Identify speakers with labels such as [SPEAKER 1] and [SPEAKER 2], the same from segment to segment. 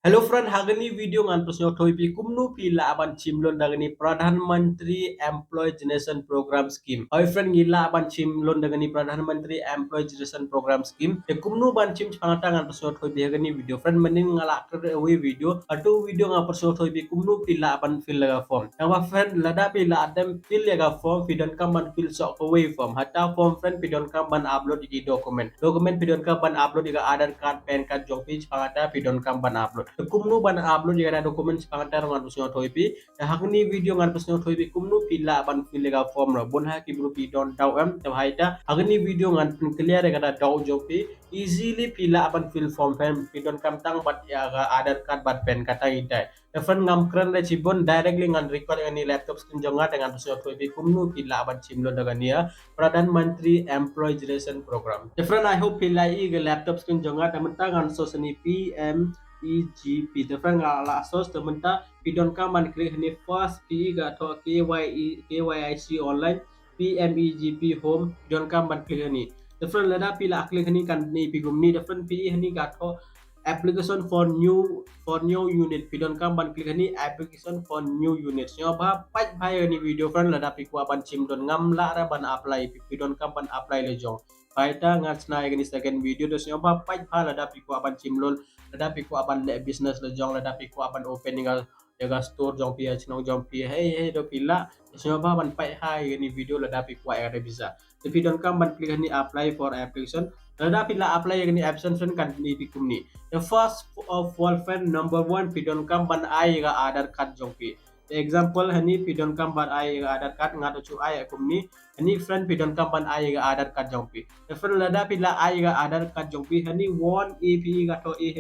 [SPEAKER 1] Hello friend, hagani video ngan presyo thoi pi kumnu pila aban chimlon dagani Pradhan Mantri Employee Generation Program Scheme. Oi friend ngila aban chimlon dagani Pradhan Mantri Employee Generation Program Scheme. Te kumnu ban chim changata ngan presyo thoi pi hagani video. Friend menin ngala aktor we video. Atu video ngan presyo thoi pi kumnu pila aban fill laga form. Yang friend lada pila adam fill laga form pidon kam ban fill sok away form. Hatta form friend pidon kam ban upload di dokumen. Dokumen pidon kam ban upload di Aadhaar card, PAN card jong pi changata pidon kam ban upload. Kumnu ban upload jika ada dokumen sepangatar ngan pusno thoipi hakni video ngan pusno thoipi kumnu pila ban filega form ro bon ha ki bru pi don taw am taw haita hakni video ngan clear kada taw jopi easily pila ban fill form fam pidon kam tang bat ya ga Aadhaar card bat pen kata ita Defan ngam keren le cibon directly ngan record ni laptop screen jonga dengan pusno thoipi kumnu pila ban cimlo dagan ya Pradhan Mantri Employee Generation Program. Defan I hope pila i laptop screen jonga temen tangan so seni PM EGP different la sos temen pidon kaman klik ni first P ga to KYC online PMEGP home pidon kaman klik ni different lada pila klik ni kan ni pigum ni different PE ni ga to application for new unit pidon kaman klik ni application for new unit nyo ba paj bhai ni video friend lada pikwa ban chim don ngam la ra ban apply pidon kaman apply le jong Paita ngat na ini second video dos nyoba paj pala da piku aban chimlol da piku aban le business le jong da piku aban opening jaga store jong pia chinong jong pia hey do pila nyoba ban pai hai ini video da piku ada bisa tapi don kam ban klik ni apply for application da pila apply ini absence kan ni pikum ni the first of all friend number 1 pidon kam ban ai ga Aadhaar card jong pi example hani pidon kam ban ai ga Aadhaar card ngato chu ai akum ni hani friend pidon kam ban ai ga Aadhaar card jong pi friend lada pila ai ga Aadhaar card jong pi hani one AP ga to e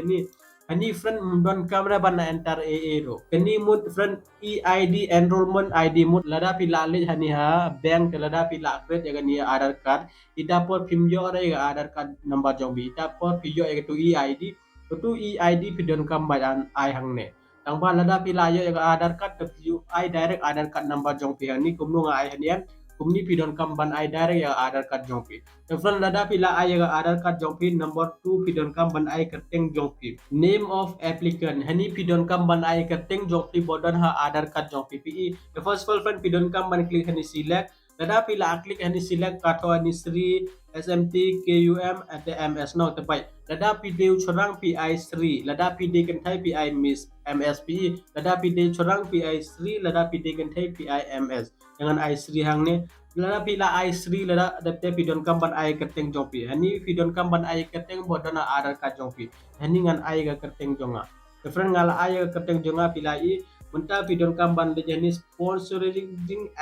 [SPEAKER 1] hani friend don kamera ban enter AA ro hani mud friend EID enrollment ID mud lada pila le hani ha bank lada pila create ya ni Aadhaar card ita por pimjo re ga Aadhaar card number jong bi ita por pijo ya to EID to EID pidon kam ban ai hang ne tang ba lada pila yo ya Aadhaar card to ai direct Aadhaar card number jong pi hani kumnu nga ai hanian kumni pidon kam ban ai direct ya Aadhaar card jong pi Different lada pila ai ga Aadhaar card jong pi number 2 pidon kam ban ai kerteng jong pi name of applicant hani pidon kam ban ai kerteng jong pi bodon ha Aadhaar card jong pi the first full fan pidon kam ban klik hani select lada pila klik hani select kato hani Sri SMT KUM at the MS no tepai lada pideu chorang PI Sri lada pide kan thai PI Miss MSP lada pide chorang PI Sri lada pide kan thai PI MS dengan I Sri hang ne lada pila ai Sri lada adapte pidon kamban ai keteng jongpi hani pidon kamban ai keteng bodona Aadhaar card jongpi hani ngan ai ga keteng jonga different ngala ai ga keteng jonga pila i munta pidon kamban de jenis sponsoring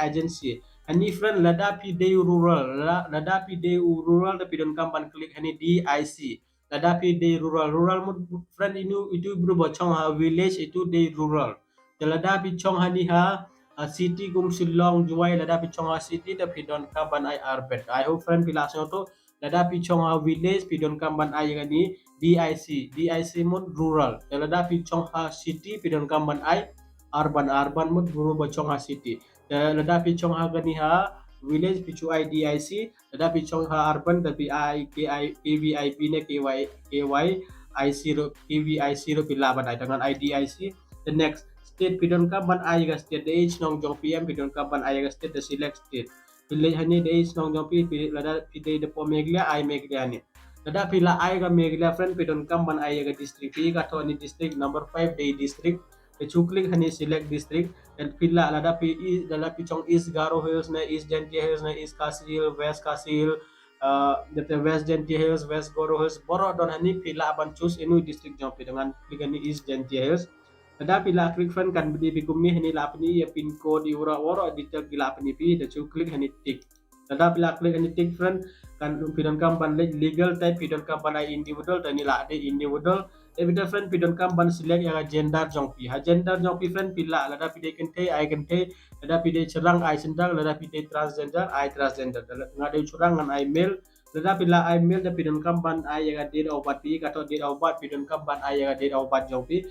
[SPEAKER 1] agency hani friend lada pide rural lada pide rural de pidon kamban klik hani DIC lada pide rural friend inu itu berubah chong ha village itu de rural lada pi chong hani ha city kum Shillong juai lada pichonga city da pidon kamban ai arbet I hope friend pilasyo to lada pichonga village pidon kamban ai gani DIC mun rural lada pichonga city pidon kamban ai urban mun guru bachonga city lada pichonga gani ha village pichu ai DIC lada pichonga urban tapi ai KVIP ne KY IC ro KVIC ro pilaban ai dengan IDIC the next state pidon kamban ayaga state the age nong jong PM pidon kamban ayaga state the select state pilih hani the age nong jong pi lada pide de po meglia ay meglia ni lada pila ayaga meglia friend pidon kamban ayaga district pi ka to ni district number 5 day district the chuklik hani select district dan pila lada pi chong east Garo Hills na east Gentia Hills na east Kasil west Kasil the west Gentia Hills west Goro Hills boro don hani pila aban choose inu district jong pi dengan klik hani east Gentia Hills ada pila klik friend kan bedi bikumi hani la apni ya pin code ura woro detail gila apni pi da chu klik hani tick ada pila klik hani tick friend kan pidon kam ban legal type pidon kam ban individual dan la de individual bida friend pidon kam ban select ya gender jong pi ha gender jong pi friend pila lada pide kente ai kente lada pide cerang ai sendang lada pide transgender ai transgender ngade curang ngan ai male lada pila ai male da pidon kam ban ai ya date of birth pi kato date of birth pidon kam ban ai ya date of birth jong pi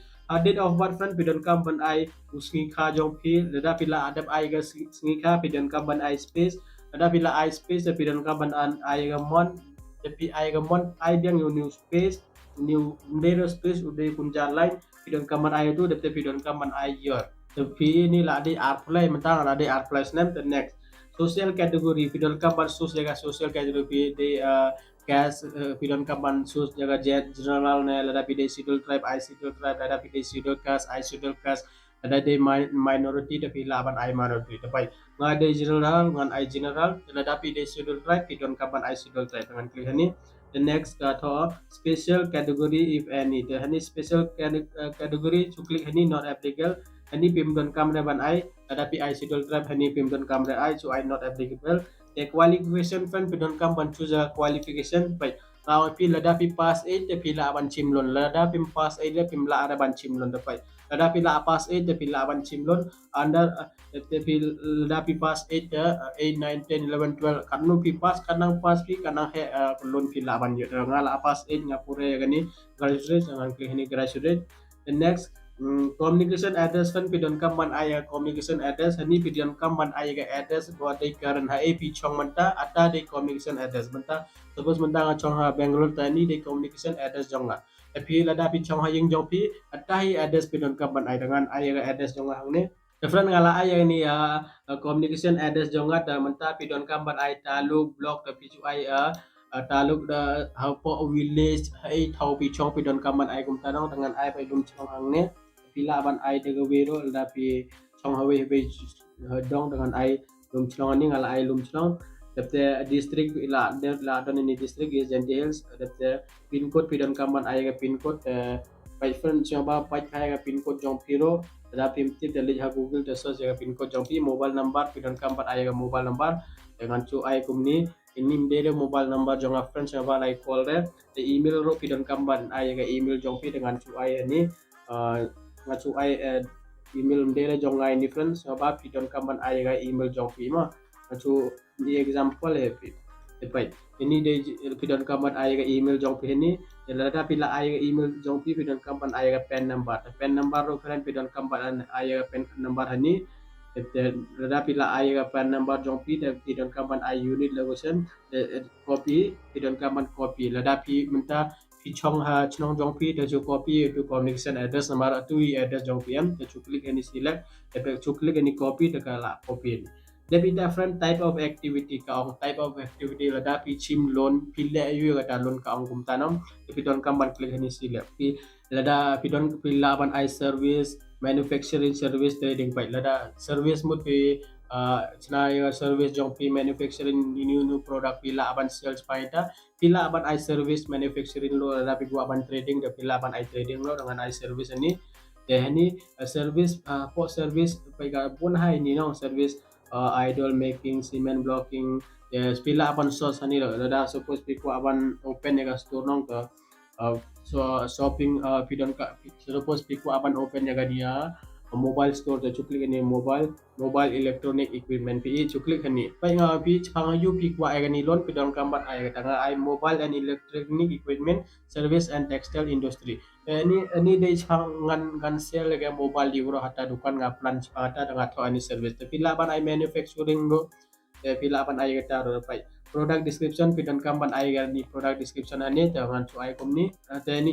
[SPEAKER 1] date of birth friend pidon kam ban ai usngi kha jong pi lada pila adap ai ga sngi kha pidon kam ban ai space lada pila ai space da pidon kam ban an ai ga mon tapi ai ga mon ai biang new space new narrow space udah kunjar line pidon kaman ai tu dapte pidon kaman ai year. Tapi ini lah ada apply mentang ada apply name the next. Social category pidon kaman sus jaga social category di cash pidon kaman sus jaga general ne lada pide schedule tribe I schedule tribe lada pide schedule caste I schedule caste ada di minority tapi laban I minority tapi ngade general ngan I general lada pide schedule tribe pidon kaman I schedule tribe dengan klik ni. The next atau special category if any. The hani special category cuklik hani not applicable. Hani pimdon kamera ban I, tetapi I schedule tribe hani pimdon kamera I, so I not applicable. The qualification fan pimdon kam ban choose a qualification. Baik. Now pi lada pi pass 8 te pila ban chimlon. Lada pim pass 8 le pimla ada ban chimlon dapat. Lada pila pass 8 te pila ban chimlon under te pil lada pi pass 8 te 8 9 10 11 12 kanu pi pass kanang pass pi kanang he lon pila ban je ngala pass 8 ngapure gani graduate ngan klik ni graduate. The next communication address kan pidon kam man aya communication address hani pidon kam man aya ga address buat dei karan ha ap chong manta ata dei communication address manta suppose manta nga chong ha Bangalore tani dei communication address jonga tapi lada pi chong ha yeng jong pi ata hi address pidon kam man aya dengan aya ga address jonga hang ne different ngala aya ni communication address jonga ta manta pidon kam man aya taluk block tapi chu aya taluk da haupo village hai thau pi chong pidon kam man aya kum tanong dengan aya pai dum chong hang ne pila ban ai de wero tapi chong hawe be dong dengan ai lum chlong ni ngala ai lum chlong dapte district ila de la don ni district is Jenti Hills dapte pin code pidon kamban ai ga pin code pai friend choba pai khai ga pin code jong piro da pim tip de ha Google de search ga pin code jong pi mobile number pidon kamban ai ga mobile number dengan cu ai kumni ini mdele mobile number jong friend choba lai call de email ro pidon kamban ai ga email jong pi dengan cu ai ni ngacu ai email mdele jong ai ni friends soba pidon kaman ai ga email jong pi ma ngacu di example he pi tepai ini de pidon kaman ai ga email jong pi ni lada pila ai ga email jong pi pidon kaman ai ga pen number ro friend pidon kaman ai ga pen number hani lada pila ai ga pen number jong pi de pidon kaman ai unit location copy pidon kaman copy lada pi minta chong ha chnong jong pi to copy to communication address number tu address jong pi am to click any select to click any copy to kala copy there be different type of activity ka ong type of activity lada pi chim loan pille ayu ga loan ka ong kum tanam pi don kam ban click any select pi lada pi don pi laban I service manufacturing service trading pai lada service mut pi chna service jong pi manufacturing new product pila aban sales paita pila aban I service manufacturing lo lada pi gua aban trading da pila aban I trading lo dengan I service ni de hani service po service pai ga pun hai ni no service idol making cement blocking yes pila aban source hani lo lada suppose pi gua aban open ya store nong ka so shopping pidon ka suppose pi gua aban open ya dia mobile store to cuklik ni mobile electronic equipment pi cuklik ni pai nga pi changa yu pi kwa ai ni lon pi dong kambat ai tanga ai mobile and electronic equipment service and textile industry ni dei chang ngan sel ga mobile di ro hata dukan nga plan hata nga tho ani service tapi laban ai manufacturing lo pila ban ai ta ro pai product description pidon kamban ai ga ni product description ani jangan cu ai kom ni ni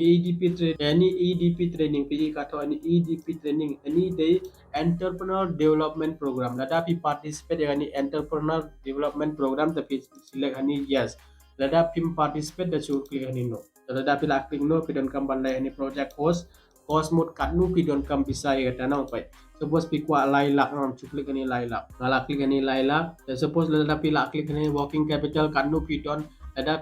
[SPEAKER 1] EDP training pi ka tho ani EDP training ani dei entrepreneur development program lada pi participate ya ni entrepreneur development program tapi select ani yes lada pim participate da cu klik ani no lada pi la klik no pidon kamban lai ani project host mode kat nu pidon kam bisa ya tanang pai suppose pi kwa lailak nom cuklik ani lailak ngala klik ani lailak suppose lada pi la klik ani working capital kan nu pi don lada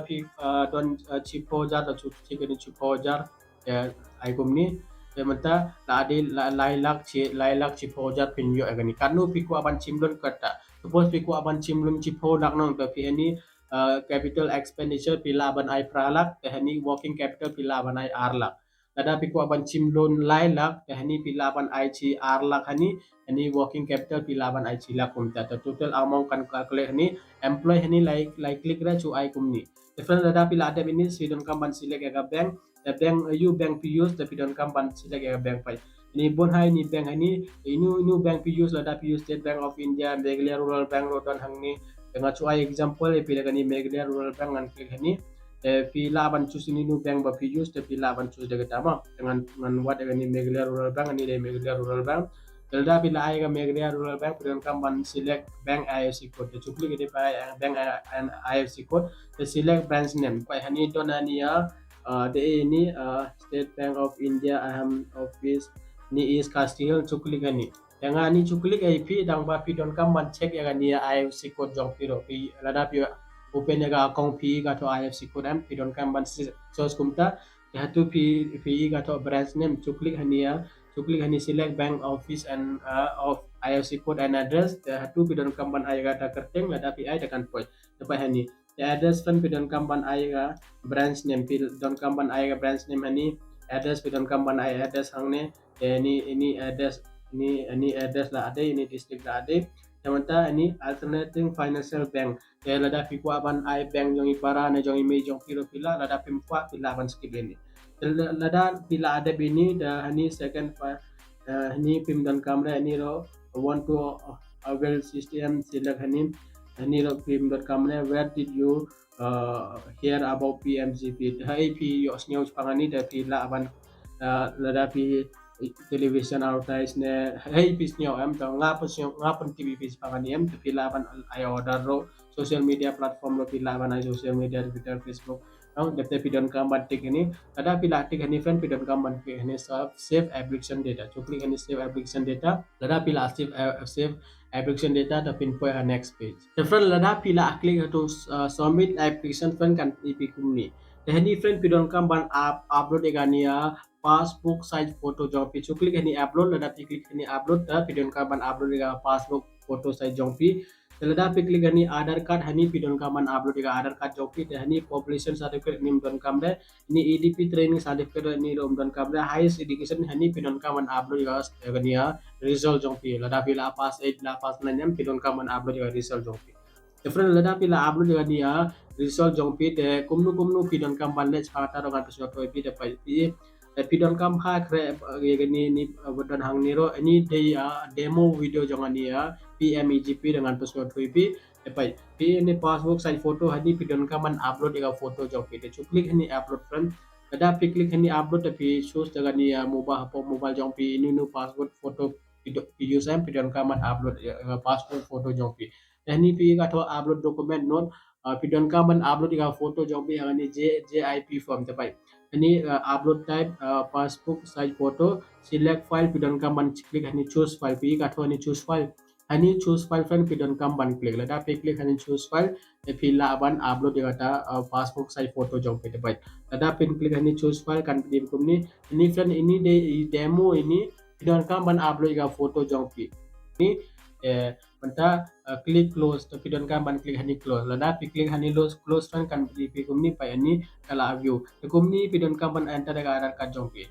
[SPEAKER 1] pi don chipo jar da cuklik ani chipo jar ya ai kum ni ya mata la ade lailak chipo jar pin yo agani kan nu pi kwa ban chimlon kata suppose pi kwa ban chimlon chipo dak nong ta pi ani capital expenditure pila ban ai pralak tehani working capital pila ban ai arlak lada pi kwa ban chimlon lailak tehani pila ban ai chi arlak hani ani working capital pila ban ai chi lak kum ta total amount kan calculate ni employee hani like click ra chu ai kum ni different lada pila ada ini sidon kam ban select ga bank bank pi use tapi don kam ban select ga bank pai ini bon hai ni bank hani inu bank pi use lada pi use State Bank of India Meghalaya Rural Bank rodon hang ni dengan cu ai example pila gani Meghalaya Rural Bank ngan klik hani pila aban choose ini nu bank ba pi use te pila aban choose de tama dengan wat dengan ni Meghalaya Rural Bank ni de Meghalaya Rural Bank Telda pila ai ga Meghalaya Rural Bank pidon kam ban select bank IFSC code te chukli ke pa bank and IFSC code te select branch name pa hani donania de ini State Bank of India Aham office ni is Castile chukli gani yang ani chukli ai pi dang ba pidon kam ban check ya ni IFSC code jong piro pi lada pi open ya account pi ga to IFSC code am pidon kam ban source kumta ya tu pi ga to branch name chukli hania chukli hani select bank office and of IFSC code and address ya tu pidon kam ban ai ga ta kerteng lada pi ai tekan point tepai hani the address fan pidon kam ban ai ga branch name pidon kam ban ai ga branch name hani address pidon kam ban ai address hangne ini address ini address la ade ini district la ade Yamanta ini alternating financial bank ya lada pi kwa ban ai bank jong ipara na jong ime jong pilo pila lada pim kwa pila ban skip ini lada pila ada bini da hani second hani pim dan kamera ini ro want to avail system select hani ro pim dan kamera where did you hear about PMGP hai pi yo snyo pangani da pila ban lada pi television advertise ne hey pisnyo am to ngapan TV pis panganiam to pilaban ay order ro social media platform ro pilaban ay social media Twitter Facebook ang depte pidon kamban tik ini ada pila tik ini fan pidon kamban ke ini save application data chukli ini save application data ada pila save application data the pin point next page the friend lada pila klik to submit application fan kan ipi kumni tehni friend pidon kamban upload egania passbook size photo jong pi chuklik ini upload lada pi klik ini upload da pidon ka ban upload ga passbook photo size jong pi lada pi klik ini Aadhaar card hani pidon ka ban upload ga Aadhaar card jong pi hani population certificate nim don kamre ini EDP training certificate ni rom don kamre highest education hani pidon ka ban upload ga gania result jong pi lada pi la pass 8 la pass 9 yam pidon ka ban upload ga result jong pi different lada pi la upload ga dia result jong pi de kumnu pidon kam ban le chata ro ga pesyo to pi de pai pi pidon kam ha kre ni bodan hang niro ini demo video jangan ya PMEGP dengan pesawat pi pai pi ini passbook size foto hadi pidon kam man upload ega foto jauh pi klik ini upload friend ada pi klik ini upload tapi choose dengan ni mobile jauh pi ini nu password foto video sam pidon kam man upload passport foto jauh pi ini pi atau upload dokumen note pidon kam man upload ega foto jauh pi ini JIP form pai ini upload type passbook size photo select file pidon kamban klik hani choose file pi katho hani choose file friend pidon kamban klik lada pe klik hani choose file pi la ban upload data passbook size photo jong pe bai lada pin klik hani choose file kan di kumni ini friend ini demo ini pidon kamban upload ga foto jong pi ini menta klik close to pidon kamban klik hani close lada pi klik hani close friend kan di kumni pa ini kala view kumni pidon kamban enter ga Aadhaar card jong pi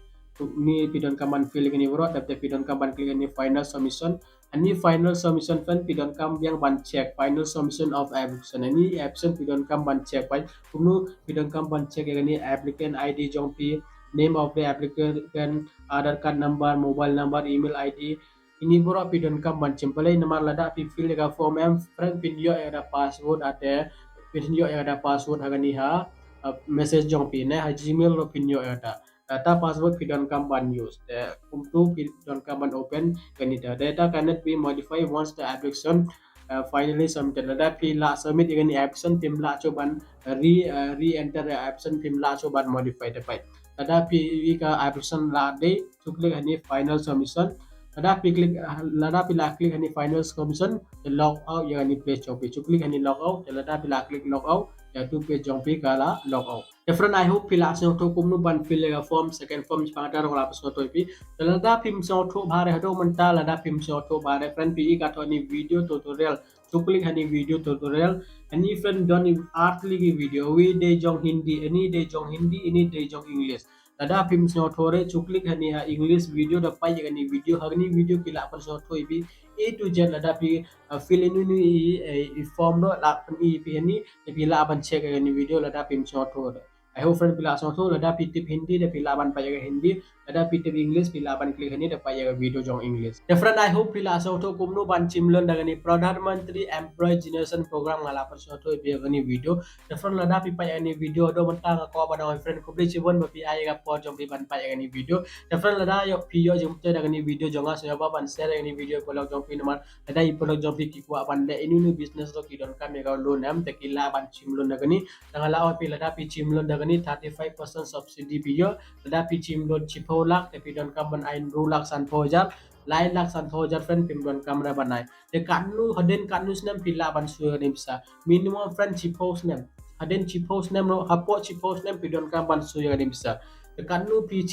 [SPEAKER 1] ni pidon kamban fill ini bro dapte pidon kamban klik ini final submission ani final submission fan pidon kam yang ban check final submission of application ani application pidon kam ban check pai kumnu pidon kam ban check ini applicant ID jong pi name of the applicant Aadhaar card number mobile number email ID ini bro pidon kam ban simpelai nomor lada pi fill ga form em friend video ada password ada video ada password hagani ha message jong pi ne ha gmail ro pinyo ada data password pidon kam ban use untuk pidon kam ban open kanita data cannot be modified once the application finally submitted lada pi la submit ini application pim la coban re enter application pim la coban modify dapat lada pi ka application la de klik ini final submission lada pi la klik ini final submission log out yang ini place jong pi klik ini log out lada pi la klik log out yaitu page jong pi kala log out different I hope pila sing to kumnu ban fill ga form second form pangata ro la paso to pi lada pim so to bare hado menta lada pim so to bare friend pi ka to ni video tutorial klik hani video tutorial any friend done artly video we de jong hindi any de jong hindi any de jong english lada pim so to re klik hani english video da pai ga ni video hagni video pila par so to bi A to Z lada pi fill in ni form no la pi ni pila ban check ga ni video lada pim so to I hope friend pila so to lada pi tip hindi de pila ban pa jaga hindi ada pitip English pila ban klik ni dapat ya video jong English. The friend I hope pila asal to kumnu ban chimlon dengan ni Pradhan Menteri Employee Generation Program ngala perso to bi ni video. The friend lada pi pa ni video do mentang ko ban my friend ko beli cibon ba pi ai ga po jong pi ban pa ni video. The friend lada yo pi yo jong te dengan ni video jong as ya ban share ni video ko log jong pi naman lada i po log jong pi ki ko ban de ini business do ki don kam ya ga lo nam te kila ban chimlon dengan ni tangala o pi lada pi chimlon dengan ni 35% subsidy video lada pi chimlon chipolak te pi don kam ban ain rulak san pojar lain lak san thojar friend pim don kamera banai de kanu haden kanu snem pila ban suya ni bisa minimum friend chipos nem haden chipos nem no hapo chipos nem pidon kam ban suya ni bisa de kanu pi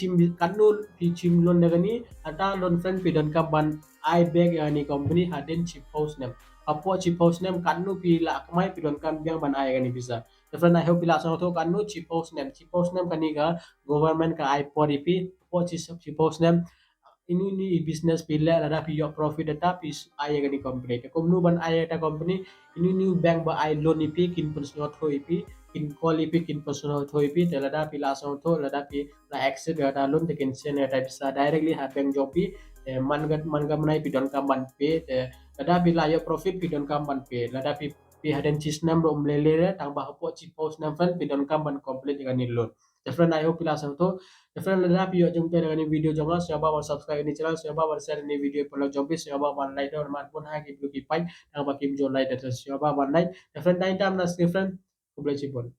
[SPEAKER 1] chim lon daga ni ata lon friend pidon kam ban I beg yani company haden chipos nem hapo chipos nem kanu pila kamai pidon kam biang ban ai ni bisa the friend I hope pila so to kanu chipos nem kani ga government ka I por ipi po chipos nem ini business pila ada pi yo profit data pi aya gani company te komnu ban aya ta company ini bank ba ai loan ipi kin personal thoi ipi kin call ipi kin personal thoi ipi te lada pila so to lada pi la exit data loan te kin sen ta bisa directly ha bank job pi te man ga manai pi don kam ban pe te lada pila yo profit pi don kam ban pe lada pi haden cis nam ro mlele tang ba po chi post nam fan pi don kam ban complete gani loan. Different I hope pila so to different lada pi yo jung te dengan video jonga siapa mau subscribe ini channel siapa mau share ini video polo jompi siapa mau like dan man pun ha gitu ki pai yang bakim jo like dan siapa mau like different time nas different kublai cipon